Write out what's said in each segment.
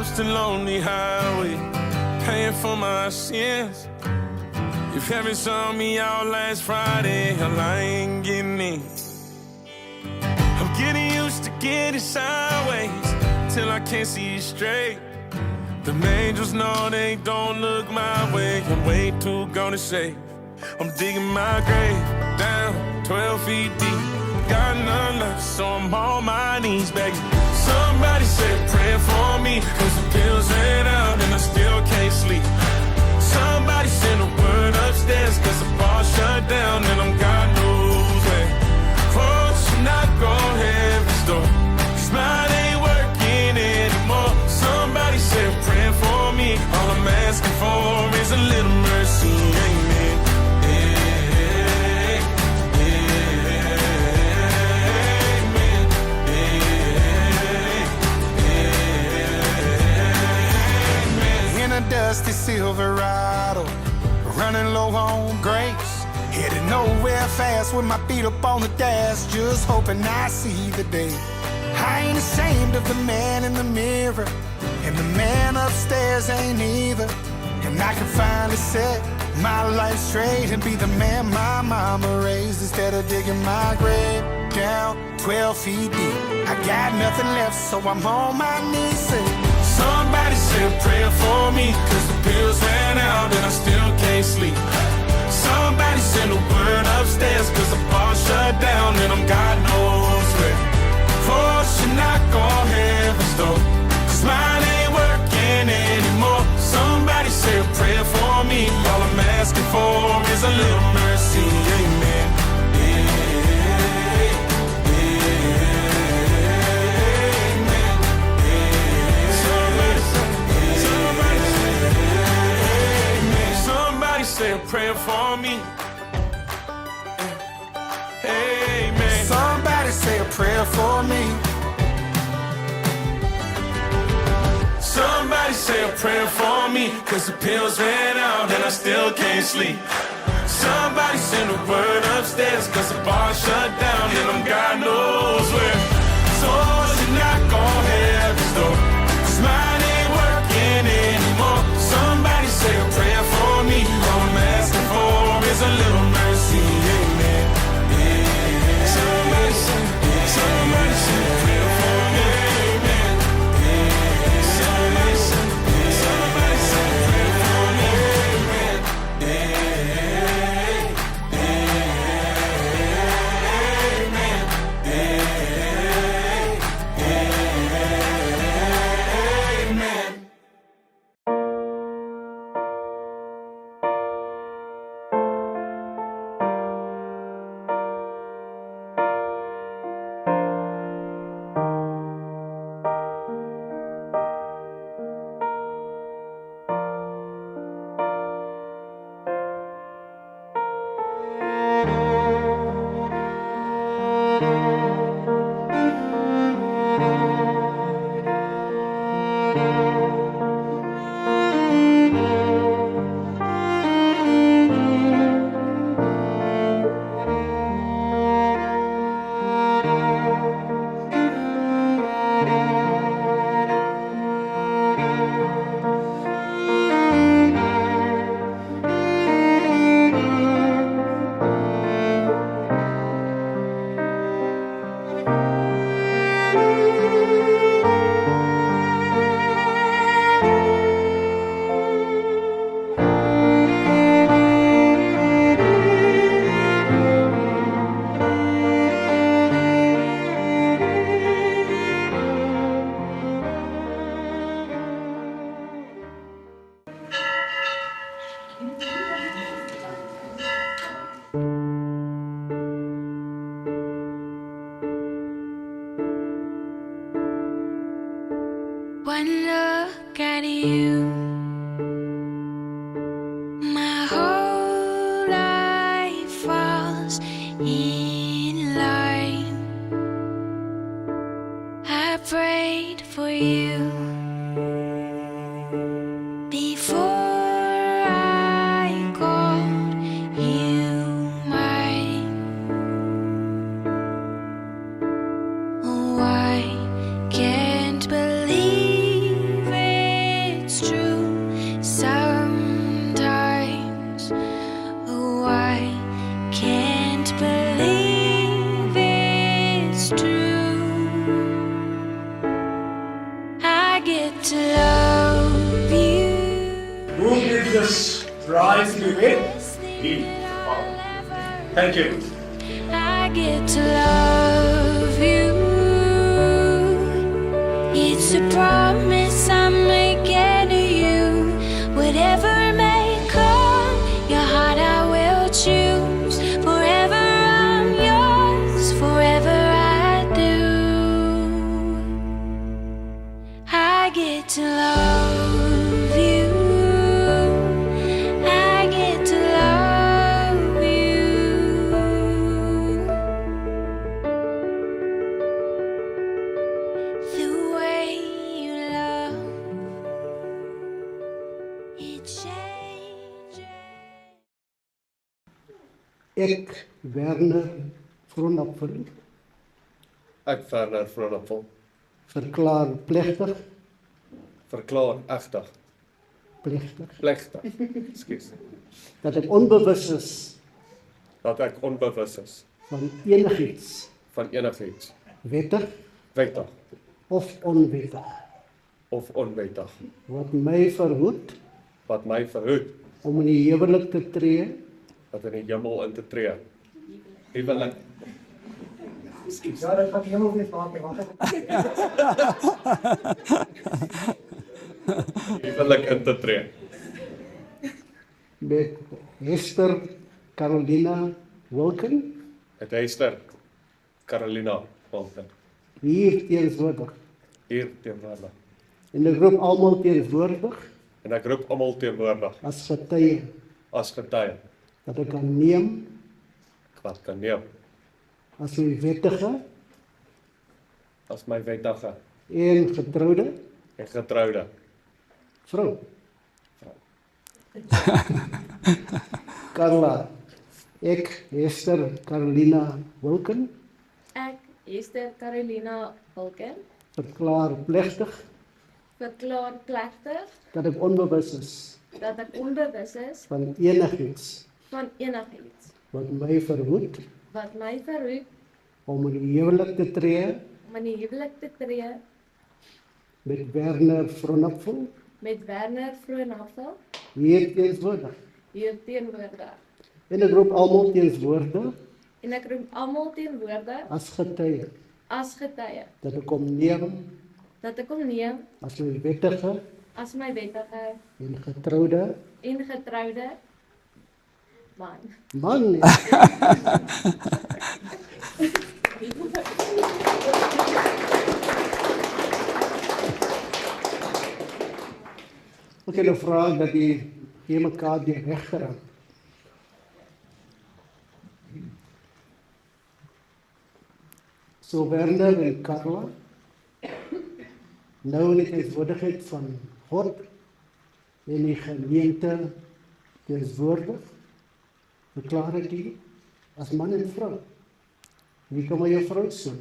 lost and lonely highway, paying for my sins. If heaven saw me out last Friday, hell, I ain't getting in. I'm getting used to getting sideways till I can't see straight. The angels know they don't look my way. I'm way too gone to save. I'm digging my grave down 12 feet deep. Got none left, so I'm on my knees begging. Somebody said pray for me, cause the bills ran out and I still can't sleep. Somebody send a word upstairs, cause the bar shut down and I'm God knows where. Oh, should not go heaven's door, cause mine ain't working anymore. Somebody said pray for me, all I'm asking for is a little mercy, amen. Dusty Silverado, running low on grace, headed nowhere fast with my feet up on the dash, just hoping I see the day. I ain't ashamed of the man in the mirror, and the man upstairs ain't either. And I can finally set my life straight and be the man my mama raised, instead of digging my grave down 12 feet deep. I got nothing left, so I'm on my knees saying, somebody said pray for me, cause the bills ran out and I still can't sleep. Somebody send a word upstairs, cause the bar shut down and I'm God knows where. Oh, should not go heaven's door, cause mine ain't working anymore. Somebody said pray for me, all I'm asking for is a little mercy, amen. Say a prayer for me. Amen. Somebody say a prayer for me. Somebody say a prayer for me, cause the pills ran out and I still can't sleep. Somebody send a word upstairs, cause the bar shut down and I'm God knows where. So should not go heaven's door, cause mine ain't working anymore. Somebody say a prayer for me, all I'm asking for is a little mercy, amen. Somebody say a prayer for me, amen. Somebody say a prayer for me, amen. One look at you, my whole life falls in line. I prayed for you before I called you mine. Oh, I can't believe it. just rise to it. Thank you. I get to love you. It's a promise I'm making to you. Whatever may come, your heart I will choose. Forever I'm yours, forever I do. I get to love you. I get to love you. The way you love, it changes. Ek, Werner Vronappel, Ek Werner Vronappel verklaar plechtig, egtig, plegtig, ekskuus, dat ek onbewus is dat ek onbewus is van enigiets, van enigiets, wettig wettig of onwettig, of onwettig, wat my verhoed wat my verhoed om in die huwelik te tree dat in die hemel in te tree. Huwelik, Ja, dat gaat helemaal niet maken. huwelik in te tree. Met Hester Carolina Wilken, Met Hester Carolina Walton, hier teenwoordig. hier teenwoordig. En ek roep almal teenwoordig En ek roep almal teenwoordig as getuie as getuie dat ek kan neem wat kan neem as my wettige as my wettige en getroude en getroude vrou. Carla, ek Hester Carolina Wilken Ek, Hester Carolina Wilken, verklaar plechtig verklaar plegtig dat ek onbewus is dat ek onbewus is van enigiets van enigiets wat my verhoed wat my verhoed om in die huwelik te tree om in die huwelik te tree met Werner Vronappel met Werner Vronappel hier teenwoordig. hier teenwoordig. En ek roep almal teenwoordig En ek roep almal teenwoordig as getuie as getuie dat ek kom neem dat ek hom neem as my wettige as my wettige en getroude en getroude man. man. Ek het 'n vraag dat die gee mekaar die regterhand. So Werner en Carla, nou in die teenwoordigheid van God en die gemeente teenwoordig, verklaar ek die as man en vrou. Wie kan maar jou vrou sien?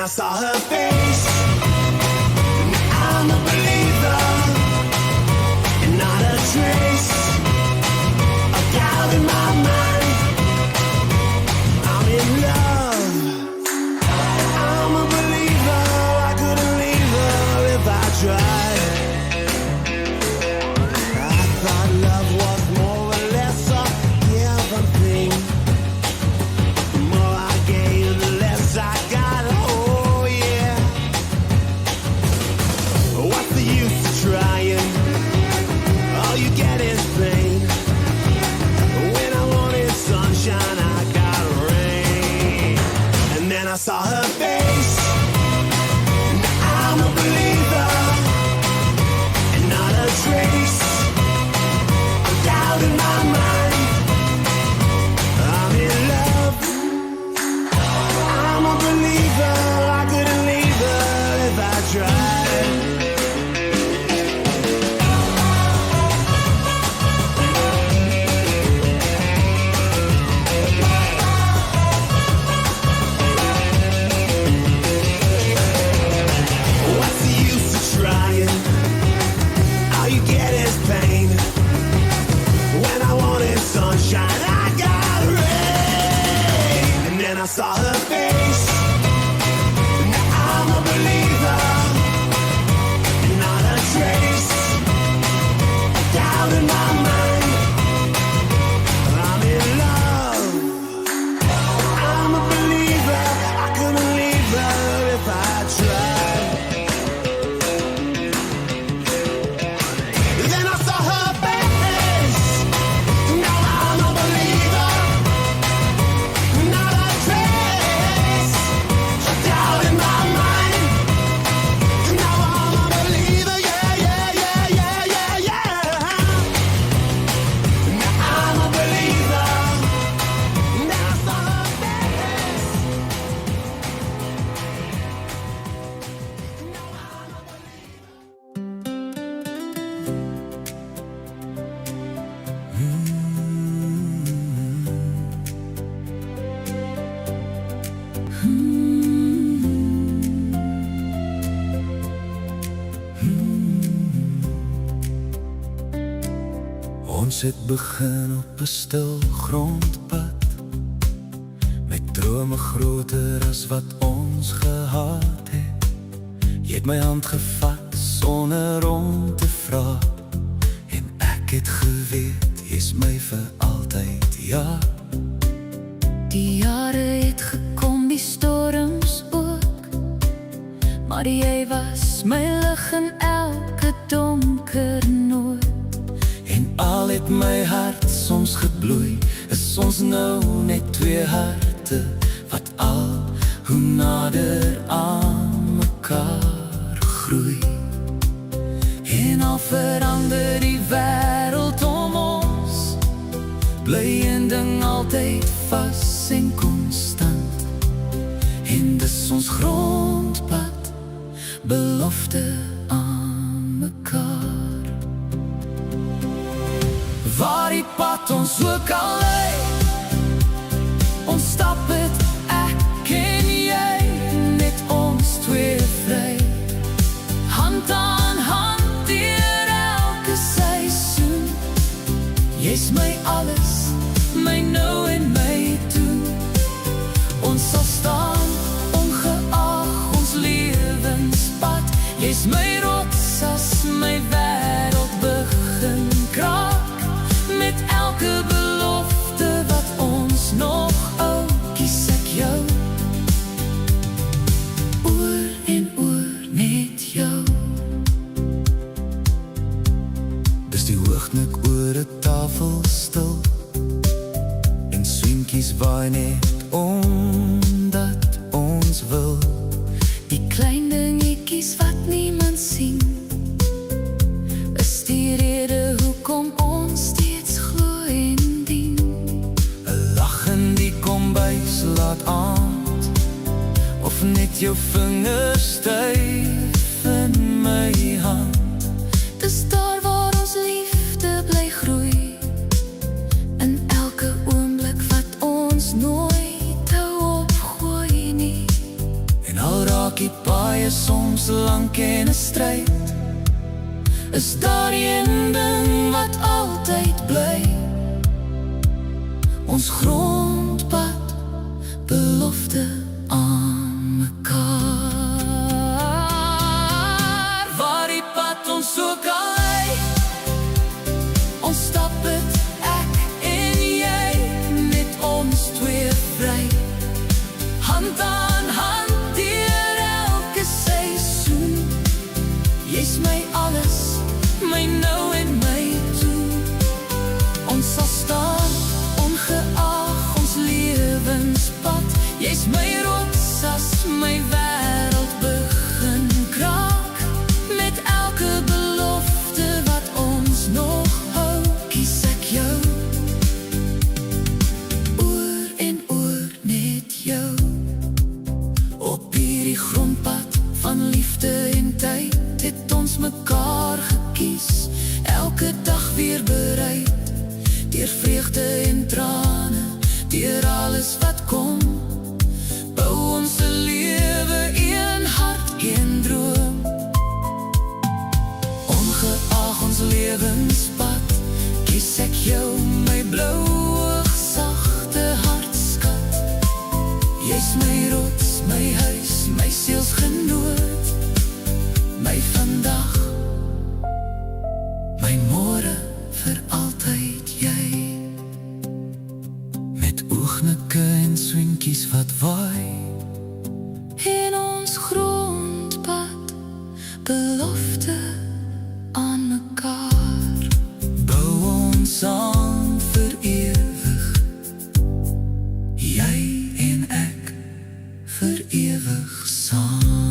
saw her face. I'm a believer, and not a trace of doubt in my mind. I'm in love. I'm a believer. I couldn't leave her if I tried. I thought love was more or less a given thing. The more I gave, the less I got. Oh yeah. What's the use of trying? All you get is pain. When I wanted sunshine, I got rain. And then I saw her face. Now I'm a believer, and not a trace of doubt in my mind. I'm in love. I'm a believer. I couldn't leave her if I tried. What's the use of trying? All you get is pain. When I wanted sunshine, I got rain. And then I saw her face. Now I'm a believer, and not a trace of doubt in my mind. I'm in love. I'm a believer. I couldn't leave her if I tried. Then I saw her face. Now I'm a believer, not a trace of doubt in my mind. Now I'm a believer, yeah, yeah, yeah, yeah, yeah, yeah. Now I'm a believer. Then I saw her face. Ons het begin op 'n stil grondpad, met drome groter as wat ons gehad het. Jy het my hand gevat sonder om te vra, en ek het geweet jy's my vir altyd, ja. Die jare het gekom, die storms ook, maar jy was my lig in elke donker noord. En al het my hart soms gebloei, is ons nou net twee harte, wat al hoe nader aan mekaar groei. En al verander die wêreld om ons, bly een ding altyd vas en konstant. En dis ons grondpad, belofte aan mekaar. Waar die pad ons ook al lei, ons stap het ek en jy, net ons twee vry. Hand aan hand deur elke seisoen. Jy's my alles, my nou en my toe. Ons sal staan ongeag ons lewenspad. Jy's my rots as my wêreld begin kraak. Met elke belofte wat ons nog hou, kies ek jou. Oor en oor net jou. Dis die hoognik oor 'n tafel stil, en swinkies waai net omdat ons wil. Die klein dingetjies wat niemand sien, is die rede hoekom ons steeds glo en dien. 'n Lach in die kombuis laat aand, of net jou vingers styf in my hand. Dis daar waar ons liefde bly groei, in elke oomblik wat ons nooit hou opgooi nie. En al raak die paie soms lank en 'n stryd, is daar een ding wat altyd bly. Ons grondpad, belofte aan mekaar. Waar die pad ons ook al lei, ons stap het, ek en jy, net ons twee vry. Hand aan hand deur elke seisoen. Jy's my alles, my nou en my toe. Ons sal staan, ongeag ons lewenspad. Jy's my rots as my wêreld begin kraak. Met elke belofte wat ons nog hou, kies ek jou. Oor en oor net jou. Op hierdie grondpad van liefde en tyd het ons mekaar gekies. Elke dag weer bereid, deur vreugde en trane, deur alles wat kom. Bou ons 'n lewe, een hart, een droom. Ongeag ons lewenspad, kies ek jou, my blou, sagte hartskat. Jy's my rots, my huis, my sielsgenoot, my vandag, my môre, vir altyd jy. Met oognikke en swinkies wat waai in ons grondpad, belofte aan mekaar. Bou ons aan vir ewig, jy en ek vir ewig saam.